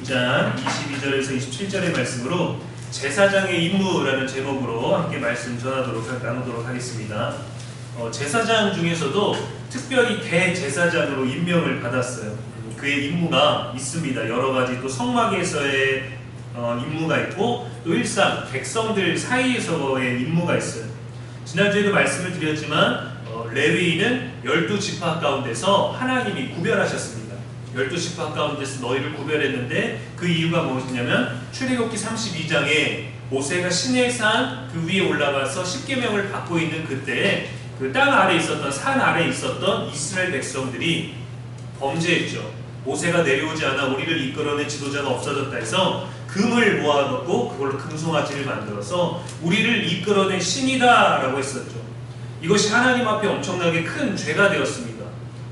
6장 22절에서 27절의 말씀으로 제사장의 임무라는 제목으로 함께 말씀 나누도록 하겠습니다. 제사장 중에서도 특별히 대제사장으로 임명을 받았어요. 그의 임무가 있습니다. 여러 가지 또 성막에서의 임무가 있고 또 일상 백성들 사이에서의 임무가 있어요. 지난주에도 말씀을 드렸지만 레위인은 12지파 가운데서 하나님이 구별하셨습니다. 12지파 가운데서 너희를 구별했는데 그 이유가 무엇이냐면 출애굽기 32장에 모세가 시내산 그 위에 올라가서 십계명을 받고 있는 그때에 그 땅 아래에 있었던 산 아래에 있었던 이스라엘 백성들이 범죄했죠. 모세가 내려오지 않아 우리를 이끌어낸 지도자가 없어졌다 해서 금을 모아놓고 그걸로 금송아지를 만들어서 우리를 이끌어낸 신이다 라고 했었죠. 이것이 하나님 앞에 엄청나게 큰 죄가 되었습니다.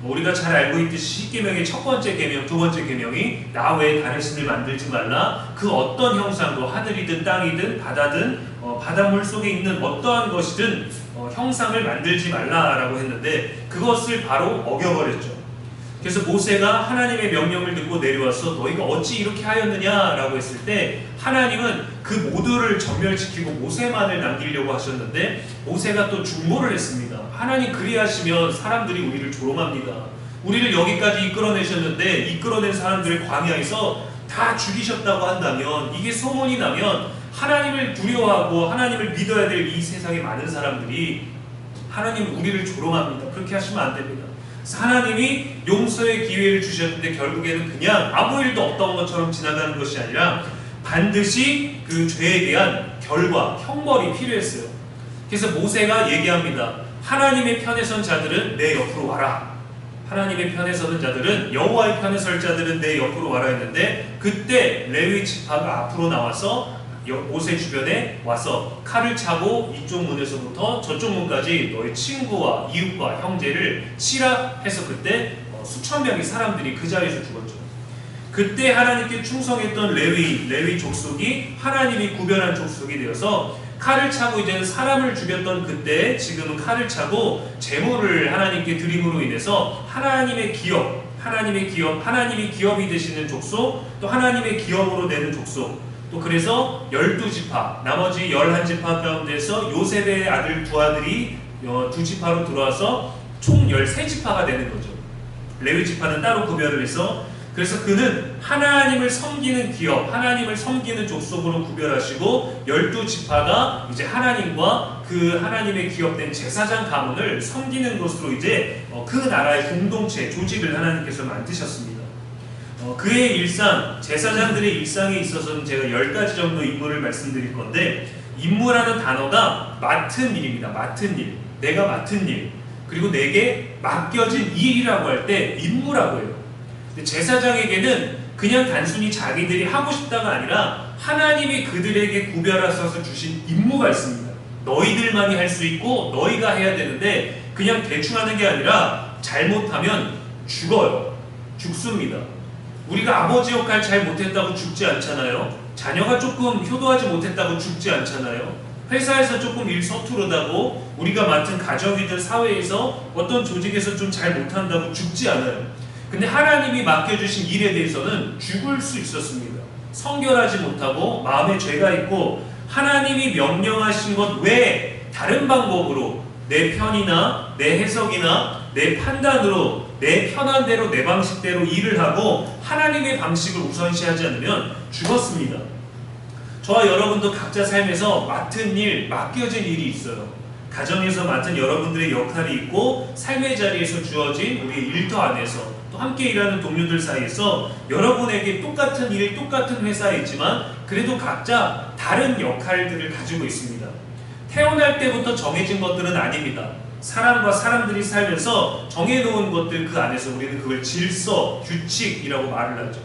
우리가 잘 알고 있듯이 십계명의 첫 번째 계명, 두 번째 계명이 나 외에 다른 신을 만들지 말라. 그 어떤 형상도 하늘이든 땅이든 바다든 바닷물 속에 있는 어떠한 것이든 형상을 만들지 말라라고 했는데 그것을 바로 어겨버렸죠. 그래서 모세가 하나님의 명령을 듣고 내려와서 너희가 어찌 이렇게 하였느냐라고 했을 때 하나님은 그 모두를 전멸시키고 모세만을 남기려고 하셨는데 모세가 또 중보를 했습니다. 하나님 그리하시면 사람들이 우리를 조롱합니다. 우리를 여기까지 이끌어내셨는데 이끌어낸 사람들을 광야에서 다 죽이셨다고 한다면 이게 소문이 나면 하나님을 두려워하고 하나님을 믿어야 될 이 세상의 많은 사람들이 하나님 우리를 조롱합니다. 그렇게 하시면 안 됩니다. 하나님이 용서의 기회를 주셨는데 결국에는 그냥 아무 일도 없던 것처럼 지나가는 것이 아니라 반드시 그 죄에 대한 결과, 형벌이 필요했어요. 그래서 모세가 얘기합니다. 하나님의 편에 선 자들은 내 옆으로 와라. 하나님의 편에 서는 자들은 여호와의 편에 설 자들은 내 옆으로 와라 했는데 그때 레위 지파가 앞으로 나와서 모세 주변에 와서 칼을 차고 이쪽 문에서부터 저쪽 문까지 너의 친구와 이웃과 형제를 치라 해서 그때 수천 명의 사람들이 그 자리에서 죽었죠. 그때 하나님께 충성했던 레위 족속이 하나님이 구별한 족속이 되어서 칼을 차고 이제는 사람을 죽였던 그때 지금은 칼을 차고 제물을 하나님께 드림으로 인해서 하나님의 기업, 하나님이 기업이 되시는 족속, 또 하나님의 기업으로 되는 족속, 또 그래서 12지파, 나머지 11지파 가운데서 요셉의 아들 두 아들이 2지파로 들어와서 총 13지파가 되는 거죠. 레위지파는 따로 구별을 해서 그래서 그는 하나님을 섬기는 기업, 하나님을 섬기는 족속으로 구별하시고 12지파가 이제 하나님과 그 하나님의 기업된 제사장 가문을 섬기는 것으로 이제 그 나라의 공동체, 조직을 하나님께서 만드셨습니다. 그의 일상, 제사장들의 일상에 있어서는 제가 10가지 정도 임무를 말씀드릴 건데 임무라는 단어가 맡은 일입니다. 맡은 일, 내가 맡은 일, 그리고 내게 맡겨진 일이라고 할 때 임무라고 해요. 제사장에게는 그냥 단순히 자기들이 하고 싶다가 아니라 하나님이 그들에게 구별하셔서 주신 임무가 있습니다. 너희들만이 할 수 있고 너희가 해야 되는데 그냥 대충 하는 게 아니라 잘못하면 죽어요. 죽습니다. 우리가 아버지 역할 잘 못했다고 죽지 않잖아요. 자녀가 조금 효도하지 못했다고 죽지 않잖아요. 회사에서 조금 일 서투르다고 우리가 맡은 가정이든 사회에서 어떤 조직에서 좀 잘 못한다고 죽지 않아요. 근데 하나님이 맡겨주신 일에 대해서는 죽을 수 있었습니다. 성결하지 못하고 마음에 죄가 있고 하나님이 명령하신 것 외에 다른 방법으로 내 편이나 내 해석이나 내 판단으로 내 편한 대로 내 방식대로 일을 하고 하나님의 방식을 우선시하지 않으면 죽었습니다. 저와 여러분도 각자 삶에서 맡은 일, 맡겨진 일이 있어요. 가정에서 맡은 여러분들의 역할이 있고 삶의 자리에서 주어진 우리의 일터 안에서 또 함께 일하는 동료들 사이에서 여러분에게 똑같은 일, 똑같은 회사에 있지만 그래도 각자 다른 역할들을 가지고 있습니다. 태어날 때부터 정해진 것들은 아닙니다. 사람과 사람들이 살면서 정해놓은 것들 그 안에서 우리는 그걸 질서, 규칙이라고 말을 하죠.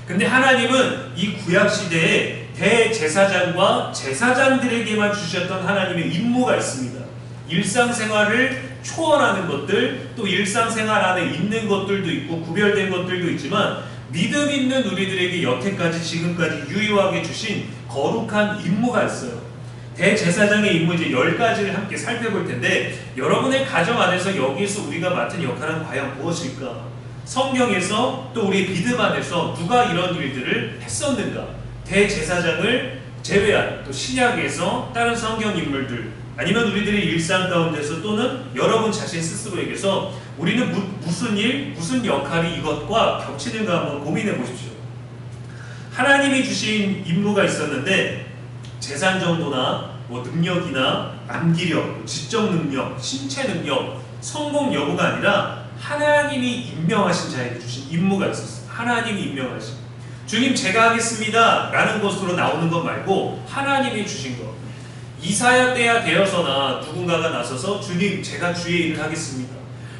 근데 하나님은 이 구약시대에 대제사장과 제사장들에게만 주셨던 하나님의 임무가 있습니다. 일상생활을 초월하는 것들, 또 일상생활 안에 있는 것들도 있고 구별된 것들도 있지만 믿음 있는 우리들에게 여태까지 지금까지 유효하게 주신 거룩한 임무가 있어요. 대제사장의 임무 이제 10가지를 함께 살펴볼 텐데 여러분의 가정 안에서 여기에서 우리가 맡은 역할은 과연 무엇일까? 성경에서 또 우리 믿음 안에서 누가 이런 일들을 했었는가? 대제사장을 제외한 또 신약에서 다른 성경 인물들 아니면 우리들의 일상 가운데서 또는 여러분 자신 스스로에게서 우리는 무슨 일, 무슨 역할이 이것과 겹치는가 한번 고민해 보십시오. 하나님이 주신 임무가 있었는데 재산 정도나 뭐 능력이나 암기력, 지적 능력, 신체 능력, 성공 여부가 아니라 하나님이 임명하신 자에게 주신 임무가 있었어요. 하나님이 임명하신 주님 제가 하겠습니다 라는 것으로 나오는 것 말고 하나님이 주신 것. 이사야 때야 되어서나 누군가가 나서서 주님 제가 주의 일을 하겠습니다.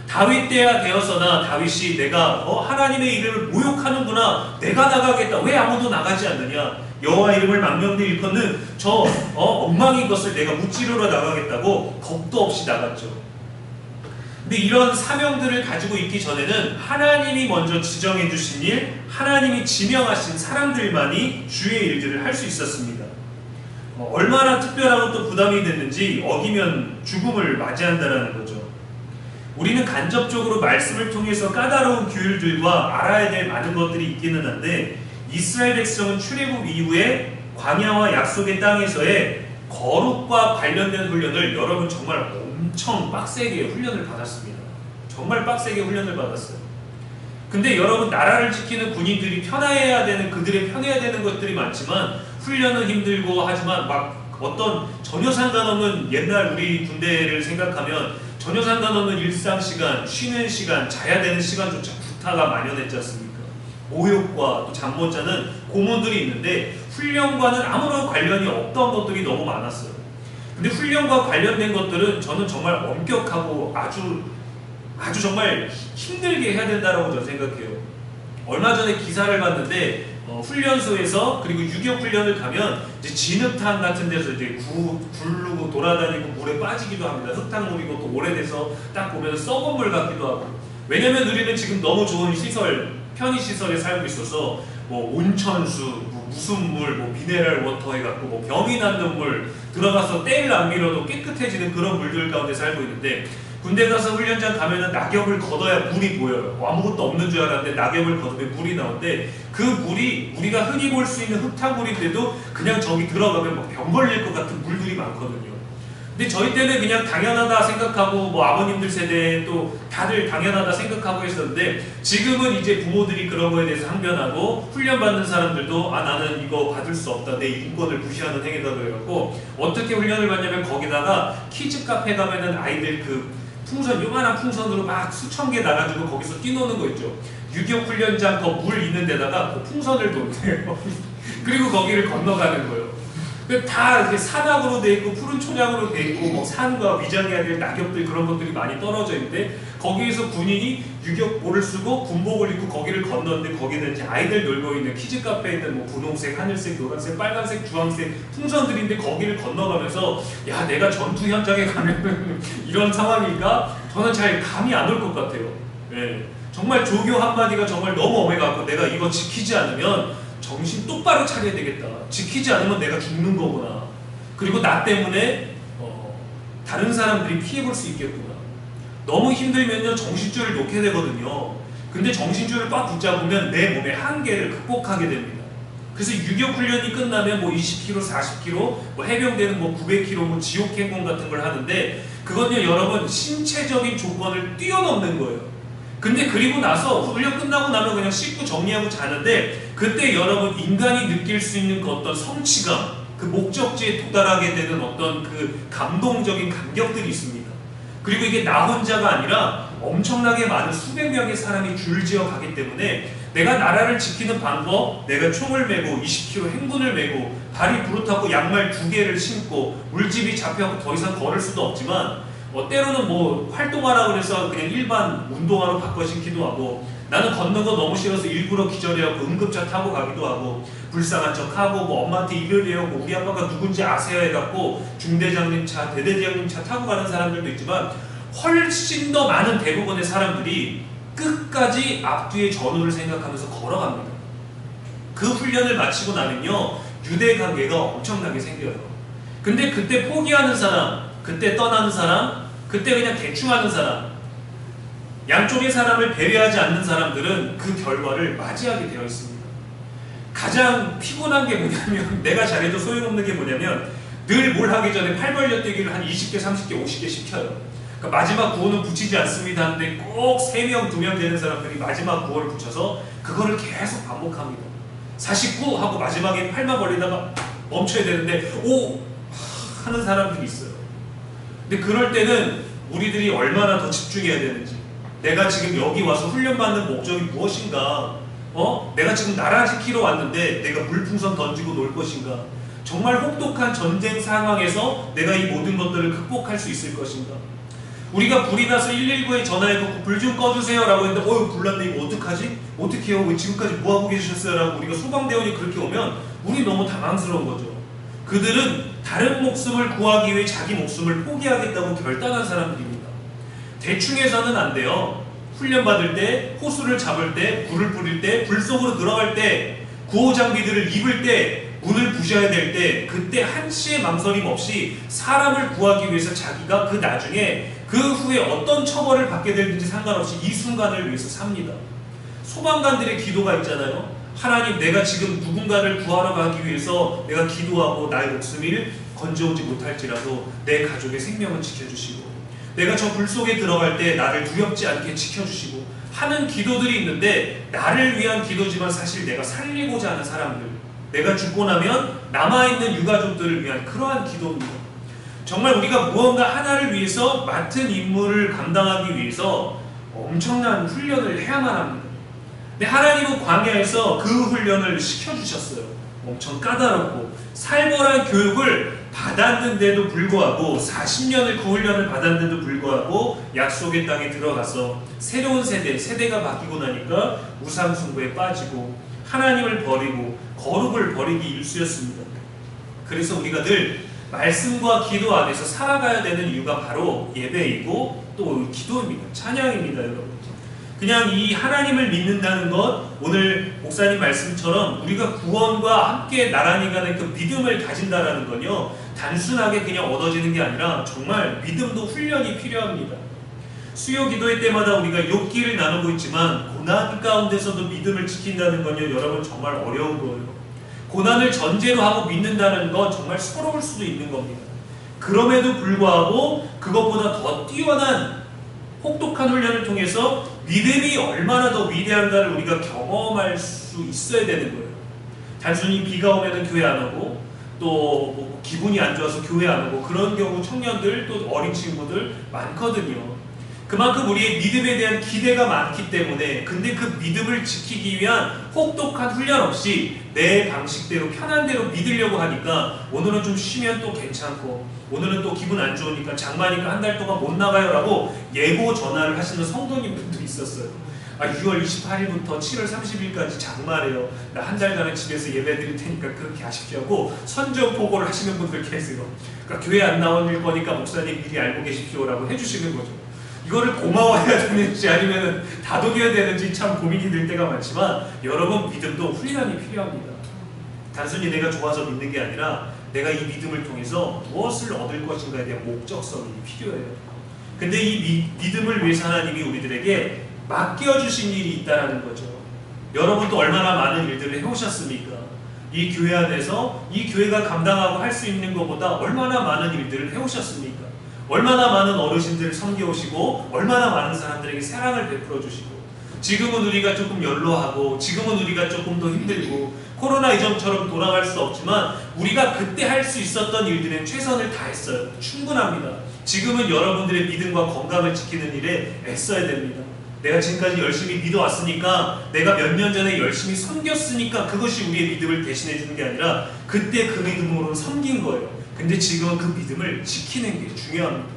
다윗 때야 되어서나 다윗이 내가 하나님의 이름을 모욕하는구나 내가 나가겠다 왜 아무도 나가지 않느냐 여호와 이름을 망령되 일컫는 저 엉망인 것을 내가 무찌르러 나가겠다고 겁도 없이 나갔죠. 근데 이런 사명들을 가지고 있기 전에는 하나님이 먼저 지정해 주신 일, 하나님이 지명하신 사람들만이 주의 일들을 할 수 있었습니다. 얼마나 특별하고 또 부담이 됐는지 어기면 죽음을 맞이한다는 거죠. 우리는 간접적으로 말씀을 통해서 까다로운 규율들과 알아야 될 많은 것들이 있기는 한데 이스라엘 백성은 출애굽 이후에 광야와 약속의 땅에서의 거룩과 관련된 훈련을 여러분 정말 엄청 빡세게 훈련을 받았습니다. 정말 빡세게 훈련을 받았어요. 근데 여러분 나라를 지키는 군인들이 편해야 되는 그들의 편해야 되는 것들이 많지만 훈련은 힘들고 하지만 막 어떤 전혀 상관없는 옛날 우리 군대를 생각하면 전혀 상관없는 일상 시간, 쉬는 시간, 자야 되는 시간조차 구타가 만연했지 않습니까? 모욕과 또 잠 못 자는 고문들이 있는데 훈련과는 아무런 관련이 없던 것들이 너무 많았어요. 근데 훈련과 관련된 것들은 저는 정말 엄격하고 아주 정말 힘들게 해야 된다고 저는 생각해요. 얼마 전에 기사를 봤는데 훈련소에서 그리고 유격 훈련을 가면 이제 진흙탕 같은 데서 이제 굴르고 돌아다니고 물에 빠지기도 합니다. 흙탕물이고 또 오래돼서 딱 보면 썩은 물 같기도 하고. 왜냐면 우리는 지금 너무 좋은 시설, 편의시설에 살고 있어서 뭐 온천수, 무슨 물, 뭐 미네랄 워터 해갖고 뭐 병이 나는 물 들어가서 때를 안 밀어도 깨끗해지는 그런 물들 가운데 살고 있는데 군대 가서 훈련장 가면은 낙엽을 걷어야 물이 보여요. 아무것도 없는 줄 알았는데 낙엽을 걷으면 물이 나오는데 그 물이 우리가 흔히 볼 수 있는 흙탕물인데도 그냥 저기 들어가면 막 병 걸릴 것 같은 물들이 많거든요. 근데 저희 때는 그냥 당연하다 생각하고 뭐 아버님들 세대 또 다들 당연하다 생각하고 했었는데 지금은 이제 부모들이 그런 거에 대해서 항변하고 훈련받는 사람들도 나는 이거 받을 수 없다 내 인권을 무시하는 행위다 그래갖고 어떻게 훈련을 받냐면 거기다가 키즈 카페 가면은 아이들 그 풍선 요만한 풍선으로 막 수천 개 나가지고 거기서 뛰노는 거 있죠. 유격 훈련장 그 물 있는 데다가 그 풍선을 놓대요. 그리고 거기를 건너가는 거예요. 다 이렇게 산악으로 돼 있고 푸른 초량으로 돼 있고 뭐 산과 위장해야 될 낙엽들 그런 것들이 많이 떨어져 있는데 거기에서 군인이 유격복을 쓰고 군복을 입고 거기를 건너는데 거기는 이제 아이들 놀고 있는 키즈 카페에 있는 뭐 분홍색, 하늘색, 노란색, 빨간색, 주황색 풍선들인데 거기를 건너가면서 야 내가 전투 현장에 가면 이런 상황일까? 저는 잘 감이 안 올 것 같아요. 네. 정말 조교 한마디가 정말 너무 엄해갖고 내가 이거 지키지 않으면 정신 똑바로 차려야 되겠다. 지키지 않으면 내가 죽는 거구나. 그리고 나 때문에 다른 사람들이 피해볼 수 있겠구나. 너무 힘들면요 정신줄을 놓게 되거든요. 근데 정신줄을 꽉 붙잡으면 내 몸의 한계를 극복하게 됩니다. 그래서 유격훈련이 끝나면 뭐 20km, 40km, 뭐 해병대는 뭐 900km, 뭐 지옥행군 같은 걸 하는데 그건요 여러분 신체적인 조건을 뛰어넘는 거예요. 근데 그리고 나서 훈련 끝나고 나면 그냥 씻고 정리하고 자는데 그때 여러분 인간이 느낄 수 있는 그 어떤 성취감, 그 목적지에 도달하게 되는 어떤 그 감동적인 감격들이 있습니다. 그리고 이게 나 혼자가 아니라 엄청나게 많은 수백 명의 사람이 줄지어 가기 때문에 내가 나라를 지키는 방법, 내가 총을 메고 20km 행군을 메고 발이 부르타고 양말 2개를 신고 물집이 잡혀서 더 이상 걸을 수도 없지만 때로는 뭐 활동하라 그래서 그냥 일반 운동화로 바꿔신기도 하고 나는 걷는 거 너무 싫어서 일부러 기절해갖고 응급차 타고 가기도 하고 불쌍한 척하고 뭐 엄마한테 일을 우리 아빠가 누군지 아세요 해갖고 중대장님 차, 대대장님 차 타고 가는 사람들도 있지만 훨씬 더 많은 대부분의 사람들이 끝까지 앞뒤의 전후를 생각하면서 걸어갑니다. 그 훈련을 마치고 나면요 유대관계가 엄청나게 생겨요. 근데 그때 포기하는 사람, 그때 떠나는 사람, 그때 그냥 대충 하는 사람 양쪽의 사람을 배려하지 않는 사람들은 그 결과를 맞이하게 되어 있습니다. 가장 피곤한 게 뭐냐면 내가 잘해도 소용없는 게 뭐냐면 늘 뭘 하기 전에 팔 벌려 뛰기를 한 20개, 30개, 50개 시켜요. 그러니까 마지막 구호는 붙이지 않습니다 하는데 꼭 3명, 2명 되는 사람들이 마지막 구호를 붙여서 그거를 계속 반복합니다. 49 하고 마지막에 팔만 벌리다가 멈춰야 되는데 오! 하는 사람들이 있어요. 근데 그럴 때는 우리들이 얼마나 더 집중해야 되는지, 내가 지금 여기 와서 훈련받는 목적이 무엇인가, 내가 지금 나라 지키러 왔는데 내가 물풍선 던지고 놀 것인가, 정말 혹독한 전쟁 상황에서 내가 이 모든 것들을 극복할 수 있을 것인가. 우리가 불이 나서 119에 전화해서 불 좀 꺼주세요 라고 했는데 불났네, 이거 어떡하지? 어떻게 해요? 왜 지금까지 뭐하고 계셨어요? 라고 우리가 소방대원이 그렇게 오면 우리 너무 당황스러운 거죠. 그들은 다른 목숨을 구하기 위해 자기 목숨을 포기하겠다고 결단한 사람들입니다. 대충 해서는 안 돼요. 훈련받을 때, 호수를 잡을 때, 불을 뿌릴 때, 불 속으로 들어갈 때, 구호 장비들을 입을 때, 문을 부셔야 될 때, 그때 한치의 망설임 없이 사람을 구하기 위해서 자기가 그 나중에 그 후에 어떤 처벌을 받게 될지 상관없이 이 순간을 위해서 삽니다. 소방관들의 기도가 있잖아요. 하나님, 내가 지금 누군가를 구하러 가기 위해서 내가 기도하고 나의 목숨을 건져오지 못할지라도 내 가족의 생명을 지켜주시고, 내가 저 불 속에 들어갈 때 나를 두렵지 않게 지켜주시고 하는 기도들이 있는데, 나를 위한 기도지만 사실 내가 살리고자 하는 사람들, 내가 죽고 나면 남아있는 유가족들을 위한 그러한 기도입니다. 정말 우리가 무언가 하나를 위해서 맡은 임무를 감당하기 위해서 엄청난 훈련을 해야만 합니다. 근데 하나님은 광야에서 그 훈련을 시켜주셨어요. 엄청 까다롭고 살벌한 교육을 받았는데도 불구하고, 40년을 그 훈련을 받았는데도 불구하고 약속의 땅에 들어가서 새로운 세대가 바뀌고 나니까 우상숭배에 빠지고 하나님을 버리고 거룩을 버리기 일쑤였습니다. 그래서 우리가 늘 말씀과 기도 안에서 살아가야 되는 이유가 바로 예배이고 또 기도입니다. 찬양입니다, 여러분. 그냥 이 하나님을 믿는다는 것, 오늘 목사님 말씀처럼 우리가 구원과 함께 나란히 가는 그 믿음을 가진다라는 건요, 단순하게 그냥 얻어지는 게 아니라 정말 믿음도 훈련이 필요합니다. 수요 기도회 때마다 우리가 욥기를 나누고 있지만 고난 가운데서도 믿음을 지킨다는 건요, 여러분 정말 어려운 거예요. 고난을 전제로 하고 믿는다는 건 정말 서러울 수도 있는 겁니다. 그럼에도 불구하고 그것보다 더 뛰어난 혹독한 훈련을 통해서 믿음이 얼마나 더 위대한가를 우리가 경험할 수 있어야 되는 거예요. 단순히 비가 오면 교회 안 오고, 또 기분이 안 좋아서 교회 안 오고, 그런 경우 청년들 또 어린 친구들 많거든요. 그만큼 우리의 믿음에 대한 기대가 많기 때문에, 근데 그 믿음을 지키기 위한 혹독한 훈련 없이 내 방식대로 편한 대로 믿으려고 하니까 오늘은 좀 쉬면 또 괜찮고, 오늘은 또 기분 안 좋으니까 장마니까 한 달 동안 못 나가요 라고 예고 전화를 하시는 성도님들도 있었어요. 6월 28일부터 7월 30일까지 장마래요. 나 한 달간은 집에서 예배 드릴 테니까 그렇게 하십시오 하고 선전포고를 하시는 분들 계세요. 그러니까 교회 안 나올 거니까 목사님 미리 알고 계십시오라고 해주시는 거죠. 이거를 고마워해야 되는지 아니면 다독여야 되는지 참 고민이 될 때가 많지만, 여러분 믿음도 훈련이 필요합니다. 단순히 내가 좋아서 믿는 게 아니라 내가 이 믿음을 통해서 무엇을 얻을 것인가에 대한 목적성이 필요해요. 근데 이 믿음을 위해서 하나님이 우리들에게 맡겨주신 일이 있다는 거죠. 여러분도 얼마나 많은 일들을 해오셨습니까? 이 교회 안에서 이 교회가 감당하고 할 수 있는 것보다 얼마나 많은 일들을 해오셨습니까? 얼마나 많은 어르신들을 섬겨오시고, 얼마나 많은 사람들에게 사랑을 베풀어 주시고, 지금은 우리가 조금 연로하고, 지금은 우리가 조금 더 힘들고, 코로나 이전처럼 돌아갈 수 없지만 우리가 그때 할 수 있었던 일들은 최선을 다했어요. 충분합니다. 지금은 여러분들의 믿음과 건강을 지키는 일에 애써야 됩니다. 내가 지금까지 열심히 믿어왔으니까, 내가 몇 년 전에 열심히 섬겼으니까 그것이 우리의 믿음을 대신해 주는 게 아니라 그때 그 믿음으로 섬긴 거예요. 근데 지금은 그 믿음을 지키는 게 중요합니다.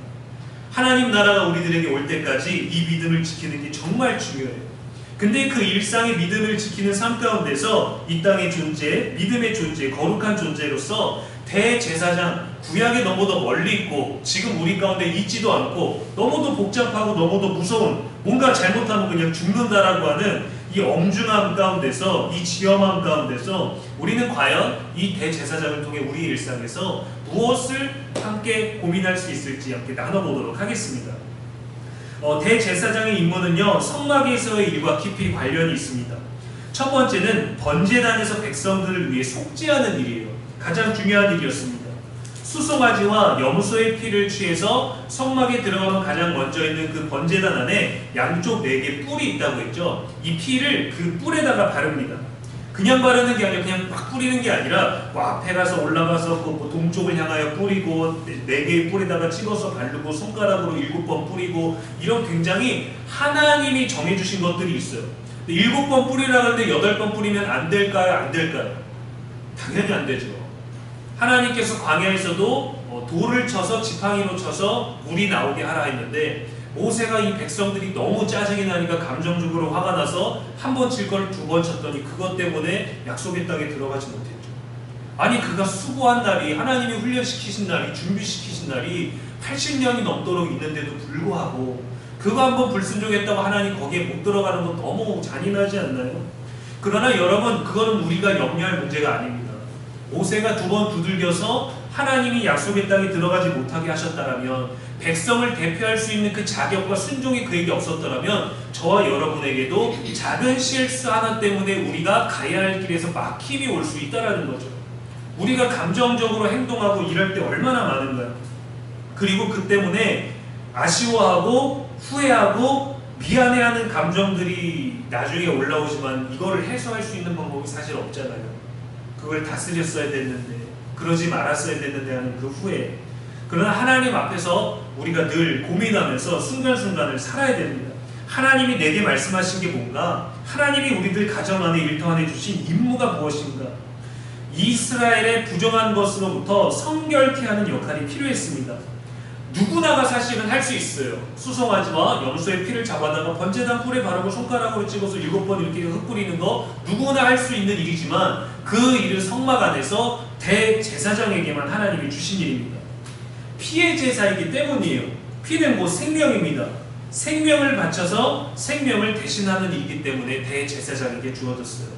하나님 나라가 우리들에게 올 때까지 이 믿음을 지키는 게 정말 중요해요. 근데 그 일상의 믿음을 지키는 삶 가운데서 이 땅의 존재, 믿음의 존재, 거룩한 존재로서 대제사장, 구약에 너무도 멀리 있고 지금 우리 가운데 있지도 않고 너무도 복잡하고 너무도 무서운, 뭔가 잘못하면 그냥 죽는다라고 하는 이 엄중함 가운데서, 이 지엄함 가운데서 우리는 과연 이 대제사장을 통해 우리 일상에서 무엇을 함께 고민할 수 있을지 함께 나눠보도록 하겠습니다. 대제사장의 임무는요, 성막에서의 일과 깊이 관련이 있습니다. 첫 번째는 번제단에서 백성들을 위해 속죄하는 일이에요. 가장 중요한 일이었습니다. 수송아지와 염소의 피를 취해서 성막에 들어가면 가장 먼저 있는 그 번제단 안에 양쪽 4개 뿔이 있다고 했죠. 이 피를 그 뿔에다가 바릅니다. 그냥 바르는 게 아니라 그냥 막 뿌리는 게 아니라 앞에 가서 올라가서 뭐 동쪽을 향하여 뿌리고 4개의 뿔에다가 찍어서 바르고 손가락으로 7번 뿌리고, 이런 굉장히 하나님이 정해주신 것들이 있어요. 7번 뿌리라고 하는데 8번 뿌리면 안 될까요? 안 될까요? 당연히 안 되죠. 하나님께서 광야에서도 돌을 쳐서 지팡이로 쳐서 물이 나오게 하라 했는데, 모세가 이 백성들이 너무 짜증이 나니까 감정적으로 화가 나서 한 번 칠 걸 2번 쳤더니 그것 때문에 약속의 땅에 들어가지 못했죠. 아니, 그가 수고한 날이, 하나님이 훈련시키신 날이, 준비시키신 날이 80년이 넘도록 있는데도 불구하고 그거 한번 불순종했다고 하나님 거기에 못 들어가는 건 너무 잔인하지 않나요? 그러나 여러분, 그거는 우리가 염려할 문제가 아닙니다. 모세가 2번 두들겨서 하나님이 약속의 땅에 들어가지 못하게 하셨다면, 백성을 대표할 수 있는 그 자격과 순종이 그에게 없었더라면 저와 여러분에게도 작은 실수 하나 때문에 우리가 가야 할 길에서 막힘이 올 수 있다는 거죠. 우리가 감정적으로 행동하고 이럴 때 얼마나 많은가요? 그리고 그 때문에 아쉬워하고 후회하고 미안해하는 감정들이 나중에 올라오지만 이거를 해소할 수 있는 방법이 사실 없잖아요. 그걸 다스렸어야 됐는데, 그러지 말았어야 됐는데 하는 그 후회. 그러나 하나님 앞에서 우리가 늘 고민하면서 순간순간을 살아야 됩니다. 하나님이 내게 말씀하신 게 뭔가, 하나님이 우리들 가정 안에 일터 안에 주신 임무가 무엇인가, 이스라엘의 부정한 것으로부터 성결케 하는 역할이 필요했습니다. 누구나가 사실은 할 수 있어요. 수송아지와 염소의 피를 잡아다가 번제단 뿔에 바르고 손가락으로 찍어서 7번 이렇게 흩뿌리는 거 누구나 할 수 있는 일이지만, 그 일을 성막 안에서 대제사장에게만 하나님이 주신 일입니다. 피의 제사이기 때문이에요. 피는 곧 생명입니다. 생명을 바쳐서 생명을 대신하는 일이기 때문에 대제사장에게 주어졌어요.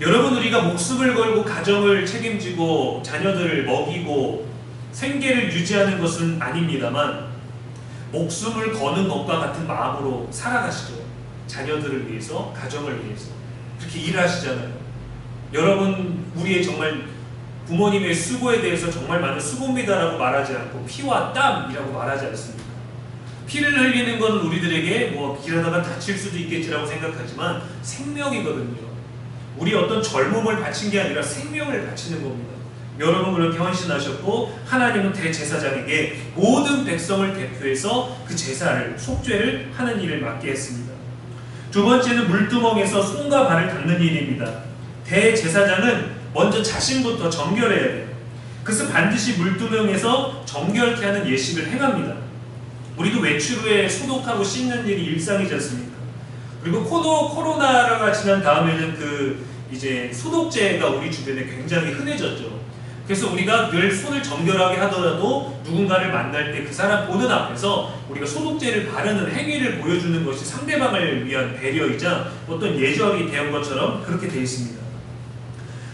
여러분, 우리가 목숨을 걸고 가정을 책임지고 자녀들을 먹이고 생계를 유지하는 것은 아닙니다만, 목숨을 거는 것과 같은 마음으로 살아가시죠. 자녀들을 위해서, 가정을 위해서 그렇게 일하시잖아요. 여러분, 우리의 정말 부모님의 수고에 대해서 정말 많은 수고입니다라고 말하지 않고 피와 땀이라고 말하지 않습니까? 피를 흘리는 건 우리들에게 뭐 길하다가 다칠 수도 있겠지라고 생각하지만 생명이거든요. 우리 어떤 젊음을 바친 게 아니라 생명을 바치는 겁니다. 여러분 그렇게 헌신하셨고, 하나님은 대제사장에게 모든 백성을 대표해서 그 제사를, 속죄를 하는 일을 맡게 했습니다. 두 번째는 물두멍에서 손과 발을 닦는 일입니다. 대제사장은 먼저 자신부터 정결해야 돼요. 그래서 반드시 물두멍에서 정결케 하는 예식을 행합니다. 우리도 외출 후에 소독하고 씻는 일이 일상이지 않습니까? 그리고 코로나가 지난 다음에는 이제 소독제가 우리 주변에 굉장히 흔해졌죠. 그래서 우리가 늘 손을 정결하게 하더라도 누군가를 만날 때 그 사람 보는 앞에서 우리가 소독제를 바르는 행위를 보여주는 것이 상대방을 위한 배려이자 어떤 예절이 되는 것처럼 그렇게 되어 있습니다.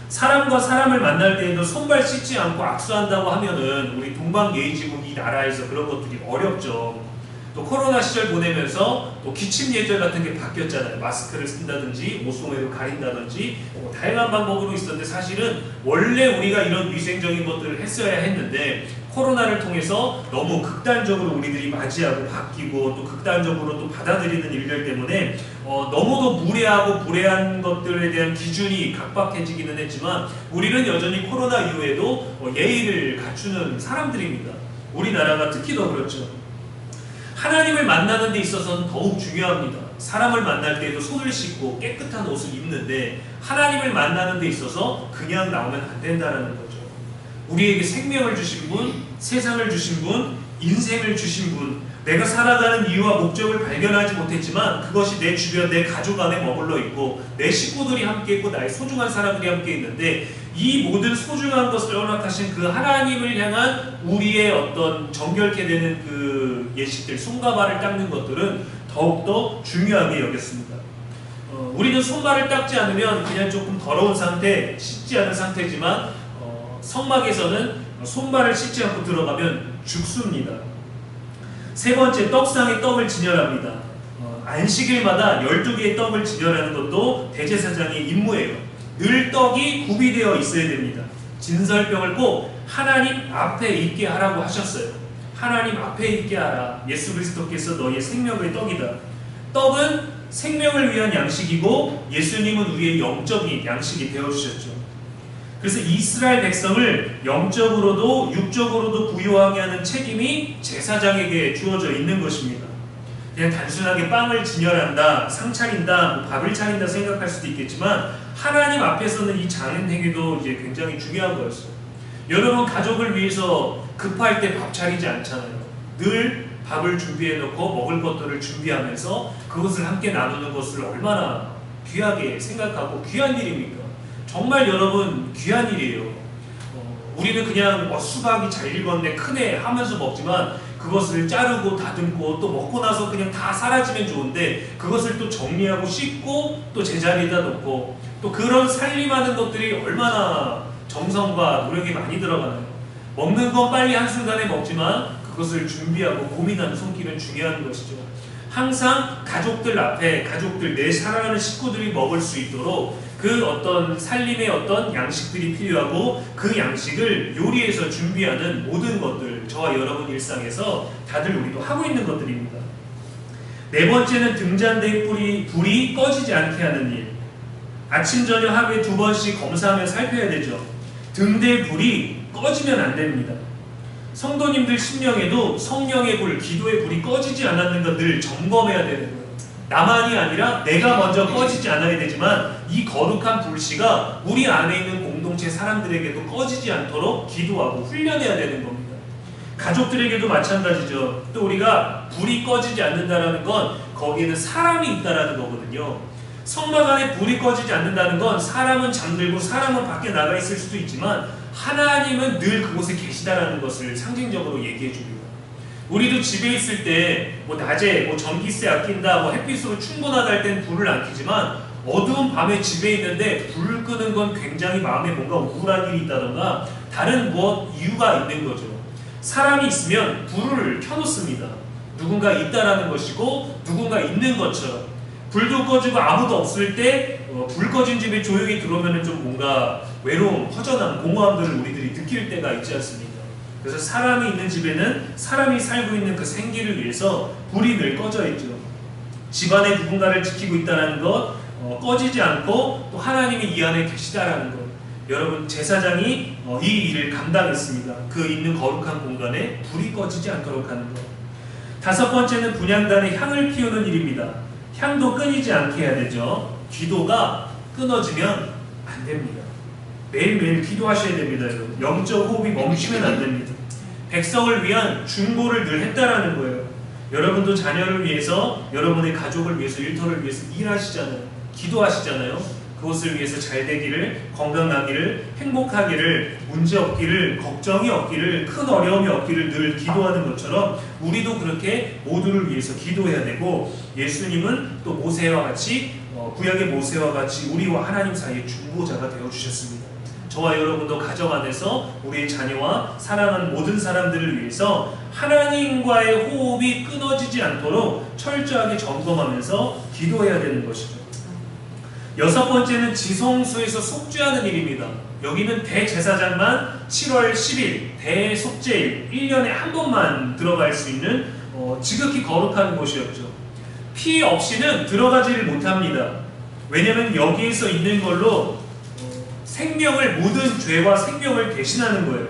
사람과 사람을 만날 때에도 손발 씻지 않고 악수한다고 하면은 우리 동방예의지국 이 나라에서 그런 것들이 어렵죠. 또 코로나 시절 보내면서 또 기침 예절 같은 게 바뀌었잖아요. 마스크를 쓴다든지 옷소매로 가린다든지 다양한 방법으로 있었는데, 사실은 원래 우리가 이런 위생적인 것들을 했어야 했는데 코로나를 통해서 너무 극단적으로 우리들이 맞이하고 바뀌고 또 극단적으로 또 받아들이는 일들 때문에 너무도 무례하고 불쾌한 것들에 대한 기준이 각박해지기는 했지만, 우리는 여전히 코로나 이후에도 예의를 갖추는 사람들입니다. 우리나라가 특히 더 그렇죠. 하나님을 만나는 데 있어서는 더욱 중요합니다. 사람을 만날 때에도 손을 씻고 깨끗한 옷을 입는데, 하나님을 만나는 데 있어서 그냥 나오면 안 된다는 거죠. 우리에게 생명을 주신 분, 세상을 주신 분, 인생을 주신 분, 내가 살아가는 이유와 목적을 발견하지 못했지만 그것이 내 주변, 내 가족 안에 머물러 있고 내 식구들이 함께 있고 나의 소중한 사람들이 함께 있는데, 이 모든 소중한 것을 허락하신 그 하나님을 향한 우리의 어떤 정결케 되는 그 예식들, 손과 발을 닦는 것들은 더욱더 중요하게 여겼습니다. 우리는 손발을 닦지 않으면 그냥 조금 더러운 상태, 씻지 않은 상태지만 성막에서는 손발을 씻지 않고 들어가면 죽습니다. 세 번째, 떡상에 떡을 진열합니다. 안식일마다 12개의 떡을 진열하는 것도 대제사장의 임무예요. 늘 떡이 구비되어 있어야 됩니다. 진설병을 꼭 하나님 앞에 있게 하라고 하셨어요. 하나님 앞에 있게 하라. 예수 그리스도께서 너희의 생명의 떡이다. 떡은 생명을 위한 양식이고 예수님은 우리의 영적인 양식이 되어주셨죠. 그래서 이스라엘 백성을 영적으로도 육적으로도 부유하게 하는 책임이 제사장에게 주어져 있는 것입니다. 그냥 단순하게 빵을 진열한다, 상 차린다, 뭐 밥을 차린다 생각할 수도 있겠지만 하나님 앞에서는 이 작은 행위도 이제 굉장히 중요한 거였어요. 여러분 가족을 위해서 급할 때 밥 차리지 않잖아요. 늘 밥을 준비해 놓고 먹을 것들을 준비하면서 그것을 함께 나누는 것을 얼마나 귀하게 생각하고 귀한 일입니까? 정말 여러분 귀한 일이에요. 우리는 그냥 수박이 잘 익었네 크네 하면서 먹지만 그것을 자르고 다듬고 또 먹고 나서 그냥 다 사라지면 좋은데 그것을 또 정리하고 씻고 또 제자리에다 놓고 또 그런 살림하는 것들이 얼마나 정성과 노력이 많이 들어가나요? 먹는 건 빨리 한순간에 먹지만 그것을 준비하고 고민하는 손길은 중요한 것이죠. 항상 가족들 앞에 가족들 내 사랑하는 식구들이 먹을 수 있도록 그 어떤 살림의 어떤 양식들이 필요하고 그 양식을 요리해서 준비하는 모든 것들 저와 여러분 일상에서 다들 우리도 하고 있는 것들입니다. 네 번째는 등잔대의 불이 꺼지지 않게 하는 일. 아침 저녁 하루에 2번씩 검사하며 살펴야 되죠. 등대의 불이 꺼지면 안 됩니다. 성도님들 심령에도 성령의 불, 기도의 불이 꺼지지 않았는가 늘 점검해야 되는 거예요. 나만이 아니라 내가 먼저 꺼지지 않아야 되지만 이 거룩한 불씨가 우리 안에 있는 공동체 사람들에게도 꺼지지 않도록 기도하고 훈련해야 되는 겁니다. 가족들에게도 마찬가지죠. 또 우리가 불이 꺼지지 않는다는 건 거기에는 사람이 있다는 거거든요. 성막 안에 불이 꺼지지 않는다는 건 사람은 잠들고 사람은 밖에 나가 있을 수도 있지만 하나님은 늘 그곳에 계시다라는 것을 상징적으로 얘기해 줍니다. 우리도 집에 있을 때 낮에 전기세 아낀다, 햇빛으로 충분하다 할 때는 불을 안 켜지만 어두운 밤에 집에 있는데 불을 끄는 건 굉장히 마음에 뭔가 우울한 일이 있다던가 다른 무엇 이유가 있는 거죠. 사람이 있으면 불을 켜놓습니다. 누군가 있다라는 것이고 누군가 있는 것처럼 불도 꺼지고 아무도 없을 때 불 꺼진 집에 조용히 들어오면 좀 뭔가 외로움, 허전함, 공허함들을 우리들이 느낄 때가 있지 않습니까? 그래서 사람이 있는 집에는 사람이 살고 있는 그 생기를 위해서 불이 늘 꺼져 있죠. 집안에 누군가를 지키고 있다는 것, 꺼지지 않고 또 하나님이 이 안에 계시다라는 것. 여러분 제사장이 이 일을 감당했습니다. 그 있는 거룩한 공간에 불이 꺼지지 않도록 하는 것. 다섯 번째는 분향단에 향을 피우는 일입니다. 향도 끊이지 않게 해야 되죠. 기도가 끊어지면 안 됩니다. 매일매일 기도하셔야 됩니다. 여러분. 영적 호흡이 멈추면 안 됩니다. 백성을 위한 중보를 늘 했다라는 거예요. 여러분도 자녀를 위해서, 여러분의 가족을 위해서, 일터를 위해서 일하시잖아요. 기도하시잖아요. 그것을 위해서 잘 되기를, 건강하기를, 행복하기를, 문제 없기를, 걱정이 없기를, 큰 어려움이 없기를 늘 기도하는 것처럼 우리도 그렇게 모두를 위해서 기도해야 되고 예수님은 또 모세와 같이 구약의 모세와 같이 우리와 하나님 사이의 중보자가 되어주셨습니다. 저와 여러분도 가정 안에서 우리의 자녀와 사랑하는 모든 사람들을 위해서 하나님과의 호흡이 끊어지지 않도록 철저하게 점검하면서 기도해야 되는 것이죠. 여섯 번째는 지성소에서 속죄하는 일입니다. 여기는 대제사장만 7월 10일 대속죄일 1년에 한 번만 들어갈 수 있는 지극히 거룩한 곳이었죠. 피 없이는 들어가지를 못합니다. 왜냐하면 여기에서 있는 걸로 생명을 모든 죄와 생명을 대신하는 거예요.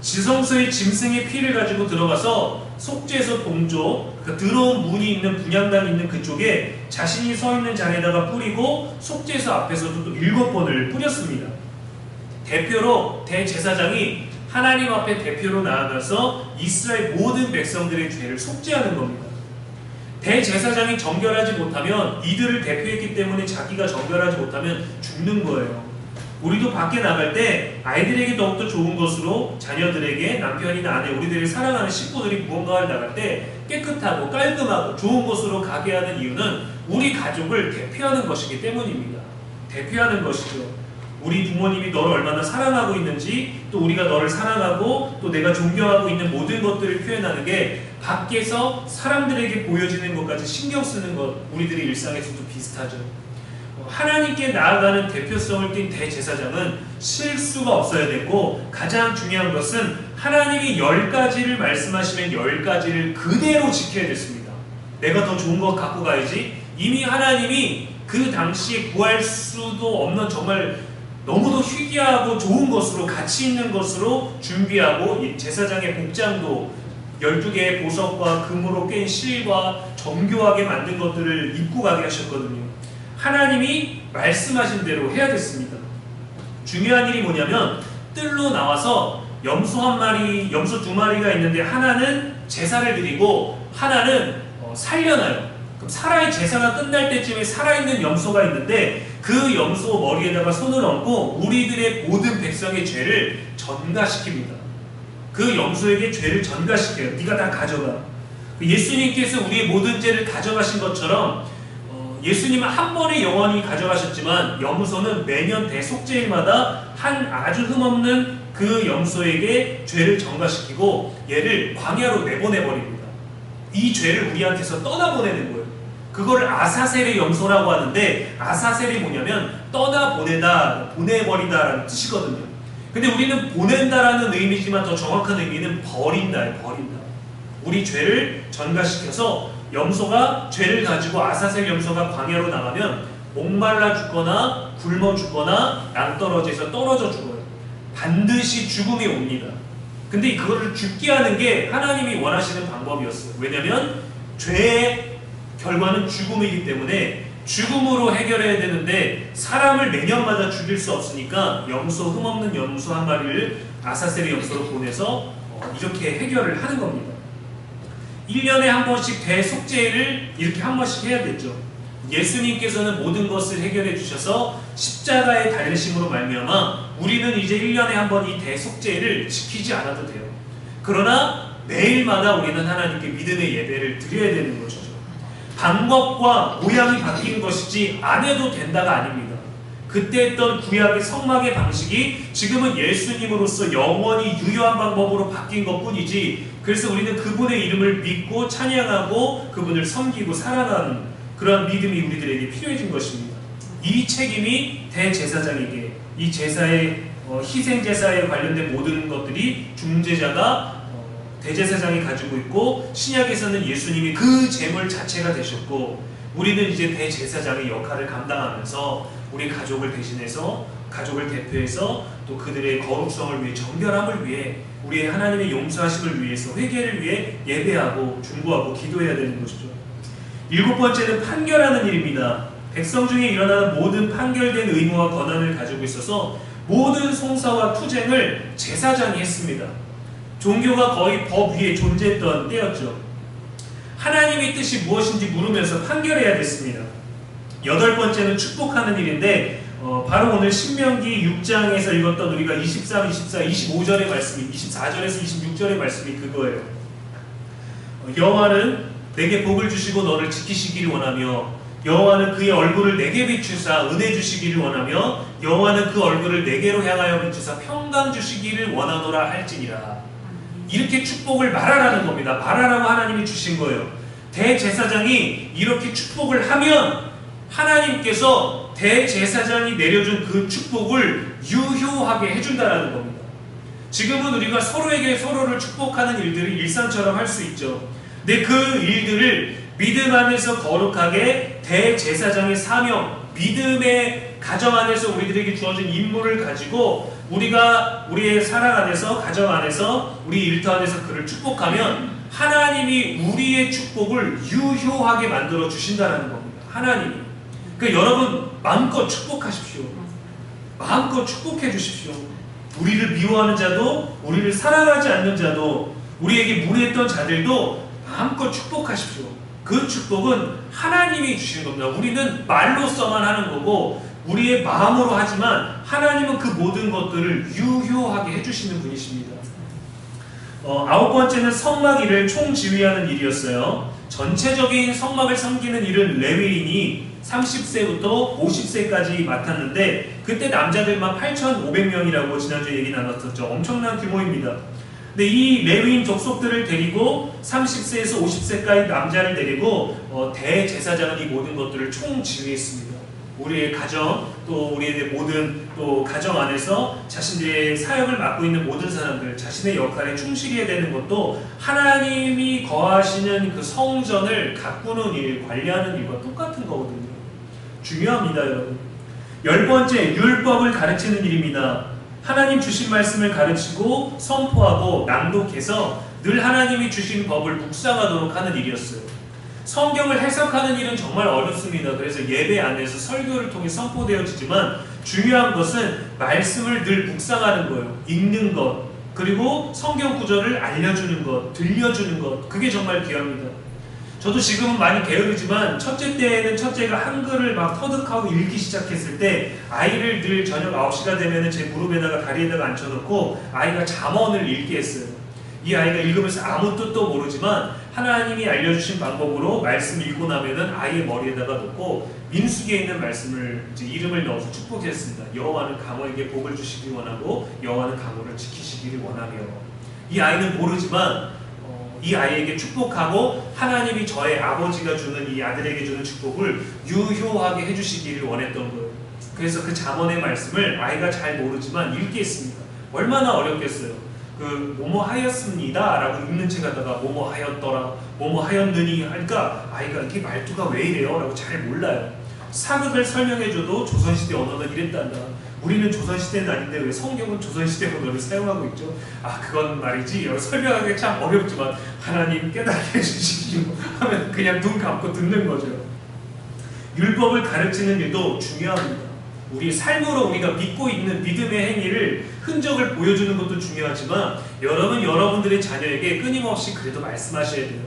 지성소의 짐승의 피를 가지고 들어가서 속죄소 동쪽, 그러니까 들어온 문이 있는 분향단이 있는 그쪽에 자신이 서 있는 자리에다가 뿌리고 속죄소 앞에서도 또 7번을 뿌렸습니다. 대표로 대제사장이 하나님 앞에 대표로 나아가서 이스라엘 모든 백성들의 죄를 속죄하는 겁니다. 대제사장이 정결하지 못하면 이들을 대표했기 때문에 자기가 정결하지 못하면 죽는 거예요. 우리도 밖에 나갈 때 아이들에게 더욱더 좋은 것으로 자녀들에게 남편이나 아내, 우리들을 사랑하는 식구들이 무언가를 나갈 때 깨끗하고 깔끔하고 좋은 곳으로 가게 하는 이유는 우리 가족을 대표하는 것이기 때문입니다. 대표하는 것이죠. 우리 부모님이 너를 얼마나 사랑하고 있는지, 또 우리가 너를 사랑하고 또 내가 존경하고 있는 모든 것들을 표현하는 게 밖에서 사람들에게 보여지는 것까지 신경 쓰는 것, 우리들의 일상에서도 비슷하죠. 하나님께 나아가는 대표성을 띈 대제사장은 실수가 없어야 되고, 가장 중요한 것은 하나님이 10가지를 말씀하시면 10가지를 그대로 지켜야 됐습니다. 내가 더 좋은 것 갖고 가야지. 이미 하나님이 그 당시에 구할 수도 없는 정말 너무도 희귀하고 좋은 것으로, 가치 있는 것으로 준비하고, 이 제사장의 복장도 12개의 보석과 금으로 깬 실과 정교하게 만든 것들을 입고 가게 하셨거든요. 하나님이 말씀하신 대로 해야 됐습니다. 중요한 일이 뭐냐면, 뜰로 나와서 염소 1마리, 염소 2마리가 있는데 하나는 제사를 드리고 하나는 살려놔요. 그럼 제사가 끝날 때쯤에 살아있는 염소가 있는데, 그 염소 머리에다가 손을 얹고 우리들의 모든 백성의 죄를 전가시킵니다. 그 염소에게 죄를 전가시켜요. 네가 다 가져가. 예수님께서 우리의 모든 죄를 가져가신 것처럼, 예수님은 한 번에 영원히 가져가셨지만 염소는 매년 대속죄일마다 한 아주 흠없는 그 염소에게 죄를 전가시키고 얘를 광야로 내보내버립니다. 이 죄를 우리한테서 떠나보내는 거예요. 그걸 아사셀의 염소라고 하는데, 아사셀이 뭐냐면 떠나보내다, 보내버리다라는 뜻이거든요. 근데 우리는 보낸다라는 의미지만 더 정확한 의미는 버린다예요. 버린다. 우리 죄를 전가시켜서 염소가 죄를 가지고, 아사셀 염소가 광야로 나가면 목말라 죽거나 굶어 죽거나 낭떠러지에서 떨어져 죽어요. 반드시 죽음이 옵니다. 근데 그거를 죽게 하는 게 하나님이 원하시는 방법이었어요. 왜냐면 죄의 결과는 죽음이기 때문에 죽음으로 해결해야 되는데, 사람을 매년마다 죽일 수 없으니까 흠없는 염소 1마리를 아사셀의 염소로 보내서 이렇게 해결을 하는 겁니다. 1년에 한 번씩 대속죄를 이렇게 한 번씩 해야겠죠. 예수님께서는 모든 것을 해결해 주셔서 십자가의 달리심으로 말미암아 우리는 이제 1년에 한 번 이 대속죄를 지키지 않아도 돼요. 그러나 매일마다 우리는 하나님께 믿음의 예배를 드려야 되는 것이죠. 방법과 모양이 바뀐 것이지 안 해도 된다가 아닙니다. 그때 했던 구약의 성막의 방식이 지금은 예수님으로서 영원히 유효한 방법으로 바뀐 것뿐이지, 그래서 우리는 그분의 이름을 믿고 찬양하고 그분을 섬기고 살아가는 그런 믿음이 우리들에게 필요해진 것입니다. 이 책임이 대제사장에게, 이 제사의 희생제사에 관련된 모든 것들이 중재자가 대제사장이 가지고 있고, 신약에서는 예수님이 그 제물 자체가 되셨고, 우리는 이제 대제사장의 역할을 감당하면서 우리 가족을 대신해서, 가족을 대표해서 또 그들의 거룩성을 위해, 정결함을 위해, 우리의 하나님의 용서하심을 위해서, 회개를 위해 예배하고 중보하고 기도해야 되는 것이죠. 7번째는 판결하는 일입니다. 백성 중에 일어나는 모든 판결된 의무와 권한을 가지고 있어서 모든 송사와 투쟁을 제사장이 했습니다. 종교가 거의 법 위에 존재했던 때였죠. 하나님의 뜻이 무엇인지 물으면서 판결해야 됐습니다. 8번째는 축복하는 일인데, 바로 오늘 신명기 6장에서 읽었던 우리가 23, 24, 25절의 말씀이, 24절에서 26절의 말씀이 그거예요. 여호와는 내게 복을 주시고 너를 지키시기를 원하며, 여호와는 그의 얼굴을 내게 비추사 은혜 주시기를 원하며, 여호와는 그 얼굴을 내게로 향하여 비추사 평강 주시기를 원하노라 할지니라. 이렇게 축복을 말하라는 겁니다. 말하라고 하나님이 주신 거예요. 대제사장이 이렇게 축복을 하면 하나님께서 대제사장이 내려준 그 축복을 유효하게 해준다는 겁니다. 지금은 우리가 서로에게 서로를 축복하는 일들을 일상처럼 할 수 있죠. 근데 그 일들을 믿음 안에서 거룩하게 대제사장의 사명, 믿음의 가정 안에서 우리들에게 주어진 임무를 가지고 우리가 우리의 사랑 안에서, 가정 안에서, 우리 일터 안에서 그를 축복하면 하나님이 우리의 축복을 유효하게 만들어 주신다는 겁니다. 하나님이. 그러니까 여러분 마음껏 축복하십시오. 마음껏 축복해 주십시오. 우리를 미워하는 자도, 우리를 사랑하지 않는 자도, 우리에게 무례했던 자들도 마음껏 축복하십시오. 그 축복은 하나님이 주시는 겁니다. 우리는 말로서만 하는 거고 우리의 마음으로 하지만 하나님은 그 모든 것들을 유효하게 해주시는 분이십니다. 9번째는 성막 일을 총지휘하는 일이었어요. 전체적인 성막을 섬기는 일은 레위인이 30세부터 50세까지 맡았는데, 그때 남자들만 8,500명이라고 지난주에 얘기 나눴었죠. 엄청난 규모입니다. 근데 이 레위인 족속들을 데리고 30세에서 50세까지 남자를 데리고 대제사장은 이 모든 것들을 총지휘했습니다. 우리의 가정, 또 우리의 모든 또 가정 안에서 자신들의 사역을 맡고 있는 모든 사람들, 자신의 역할에 충실해야 되는 것도 하나님이 거하시는 그 성전을 가꾸는 일, 관리하는 일과 똑같은 거거든요. 중요합니다, 여러분. 10번째, 율법을 가르치는 일입니다. 하나님 주신 말씀을 가르치고 선포하고 낭독해서 늘 하나님이 주신 법을 묵상하도록 하는 일이었어요. 성경을 해석하는 일은 정말 어렵습니다. 그래서 예배 안에서 설교를 통해 선포되어지지만 중요한 것은 말씀을 늘 묵상하는 거예요. 읽는 것, 그리고 성경 구절을 알려주는 것, 들려주는 것, 그게 정말 귀합니다. 저도 지금은 많이 게으르지만 첫째 때에는 첫째가 한글을 막 터득하고 읽기 시작했을 때 아이를 늘 저녁 9시가 되면 제 무릎에다가 다리에다가 앉혀놓고 아이가 잠언을 읽게 했어요. 이 아이가 읽으면서 아무 뜻도 모르지만 하나님이 알려주신 방법으로 말씀 읽고 나면은 아이의 머리에다가 놓고 민수기에 있는 말씀을 이제 이름을 넣어서 축복했습니다. 여호와는 강호에게 복을 주시기 원하고 여호와는 강호를 지키시기를 원하며. 이 아이는 모르지만 이 아이에게 축복하고 하나님이 저의 아버지가 주는 이 아들에게 주는 축복을 유효하게 해주시기를 원했던 거예요. 그래서 그 잠언의 말씀을 아이가 잘 모르지만 읽게 했습니다. 얼마나 어렵겠어요. 그 뭐뭐 하였습니다 라고 읽는 책 갖다가 뭐뭐 하였더라, 뭐뭐 하였느니 하니까 아이가 이렇게 말투가 왜 이래요? 라고 잘 몰라요. 사극을 설명해줘도 조선시대 언어는 이랬단다. 우리는 조선시대는 아닌데 왜 성경은 조선시대 언어를 사용하고 있죠? 아, 그건 말이지. 설명하기 참 어렵지만 하나님 깨닫게 해주시기로 하면 그냥 눈 감고 듣는 거죠. 율법을 가르치는 일도 중요합니다. 우리 삶으로 우리가 믿고 있는 믿음의 행위를 흔적을 보여주는 것도 중요하지만 여러분들의 자녀에게 끊임없이 그래도 말씀하셔야 돼요.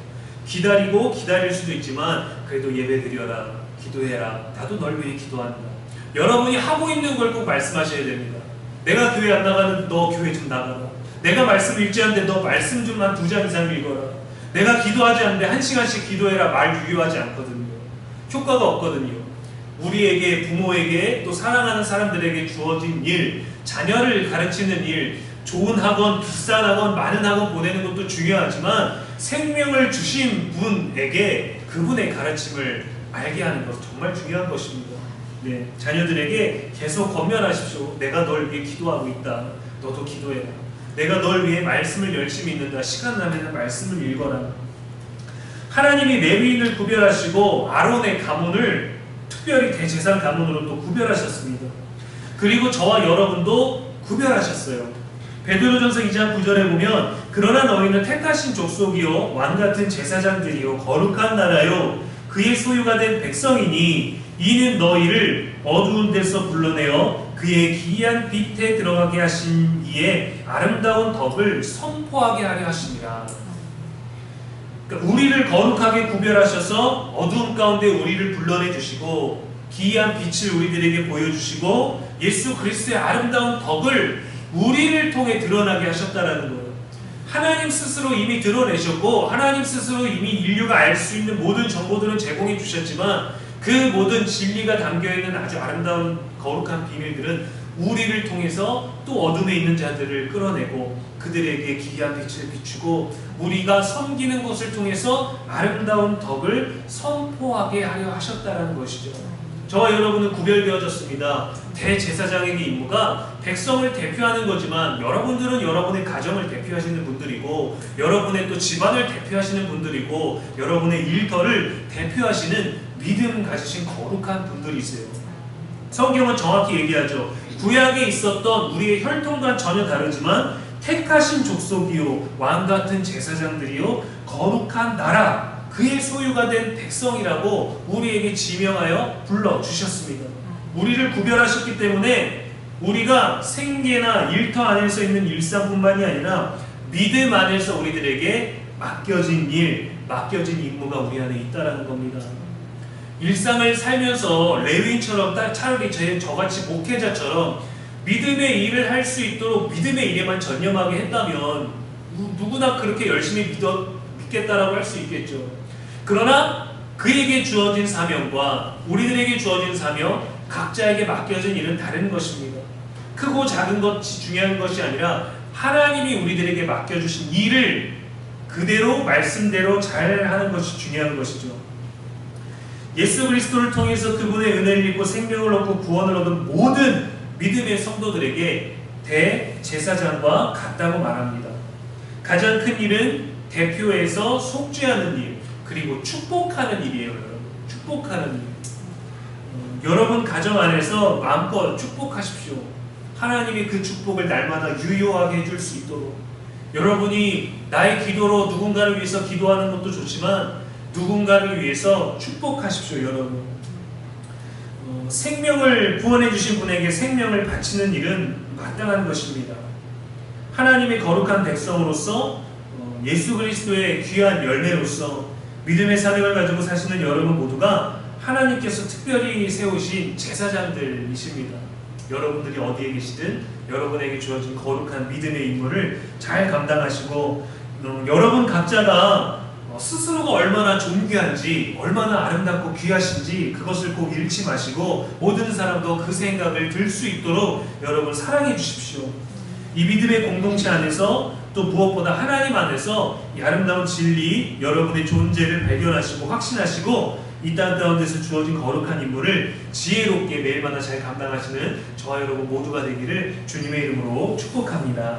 기다리고 기다릴 수도 있지만 그래도 예배드려라, 기도해라, 나도 널 위해 기도한다. 여러분이 하고 있는 걸 꼭 말씀하셔야 됩니다. 내가 교회 안 나가는데 너 교회 좀 나가라. 내가 말씀 읽지 않는데 너 말씀 좀 한 2장 이상 읽어라. 내가 기도하지 않는데 1시간씩 기도해라. 말 유효하지 않거든요. 효과가 없거든요. 우리에게, 부모에게, 또 사랑하는 사람들에게 주어진 일, 자녀를 가르치는 일, 좋은 학원, 비싼 학원, 많은 학원 보내는 것도 중요하지만 생명을 주신 분에게 그분의 가르침을 알게 하는 것 정말 중요한 것입니다. 네, 자녀들에게 계속 권면하십시오. 내가 널 위해 기도하고 있다. 너도 기도해라. 내가 널 위해 말씀을 열심히 읽는다. 시간 나면 말씀을 읽어라. 하나님이 레위인을 구별하시고 아론의 가문을 특별히 대제사장 가문으로 또 구별하셨습니다. 그리고 저와 여러분도 구별하셨어요. 베드로전서 2장 9절에 보면 그러나 너희는 택하신 족속이요 왕같은 제사장들이요 거룩한 나라요 그의 소유가 된 백성이니 이는 너희를 어두운 데서 불러내어 그의 기이한 빛에 들어가게 하신 이의 아름다운 덕을 선포하게 하려 하심이라. 그러니까 우리를 거룩하게 구별하셔서 어두운 가운데 우리를 불러내 주시고 기이한 빛을 우리들에게 보여주시고 예수 그리스도의 아름다운 덕을 우리를 통해 드러나게 하셨다라는 거예요. 하나님 스스로 이미 드러내셨고 하나님 스스로 이미 인류가 알 수 있는 모든 정보들은 제공해 주셨지만 그 모든 진리가 담겨있는 아주 아름다운 거룩한 비밀들은 우리를 통해서 또 어둠에 있는 자들을 끌어내고 그들에게 기이한 빛을 비추고 우리가 섬기는 것을 통해서 아름다운 덕을 선포하게 하려 하셨다는 것이죠. 저와 여러분은 구별되어졌습니다. 대제사장에게 임무가 백성을 대표하는 거지만 여러분들은 여러분의 가정을 대표하시는 분들이고 여러분의 또 집안을 대표하시는 분들이고 여러분의 일터를 대표하시는 믿음 가지신 거룩한 분들이세요. 성경은 정확히 얘기하죠. 구약에 있었던 우리의 혈통과 전혀 다르지만 택하신 족속이요 왕같은 제사장들이요 거룩한 나라 그의 소유가 된 백성이라고 우리에게 지명하여 불러주셨습니다. 우리를 구별하셨기 때문에 우리가 생계나 일터 안에서 있는 일상뿐만이 아니라 믿음 안에서 우리들에게 맡겨진 일, 맡겨진 임무가 우리 안에 있다는 겁니다. 일상을 살면서 레위인처럼 차라리 저같이 목회자처럼 믿음의 일을 할 수 있도록 믿음의 일에만 전념하게 했다면 누구나 그렇게 열심히 믿겠다라고 할 수 있겠죠. 그러나 그에게 주어진 사명과 우리들에게 주어진 사명, 각자에게 맡겨진 일은 다른 것입니다. 크고 작은 것이 중요한 것이 아니라 하나님이 우리들에게 맡겨주신 일을 그대로 말씀대로 잘 하는 것이 중요한 것이죠. 예수 그리스도를 통해서 그분의 은혜를 입고 생명을 얻고 구원을 얻은 모든 믿음의 성도들에게 대제사장과 같다고 말합니다. 가장 큰 일은 대표해서 속죄하는 일, 그리고 축복하는 일이에요. 여러분. 축복하는 일. 여러분 가정 안에서 마음껏 축복하십시오. 하나님이 그 축복을 날마다 유효하게 해줄 수 있도록. 여러분이 나의 기도로 누군가를 위해서 기도하는 것도 좋지만 누군가를 위해서 축복하십시오. 여러분. 생명을 구원해 주신 분에게 생명을 바치는 일은 마땅한 것입니다. 하나님의 거룩한 백성으로서 예수 그리스도의 귀한 열매로서 믿음의 사명을 가지고 사시는 여러분 모두가 하나님께서 특별히 세우신 제사장들이십니다. 여러분들이 어디에 계시든 여러분에게 주어진 거룩한 믿음의 임무를 잘 감당하시고 여러분 각자가 스스로가 얼마나 존귀한지 얼마나 아름답고 귀하신지 그것을 꼭 잃지 마시고 모든 사람도 그 생각을 들 수 있도록 여러분 사랑해 주십시오. 이 믿음의 공동체 안에서 또 무엇보다 하나님 안에서 이 아름다운 진리 여러분의 존재를 발견하시고 확신하시고 이 땅 가운데서 주어진 거룩한 임무를 지혜롭게 매일마다 잘 감당하시는 저와 여러분 모두가 되기를 주님의 이름으로 축복합니다.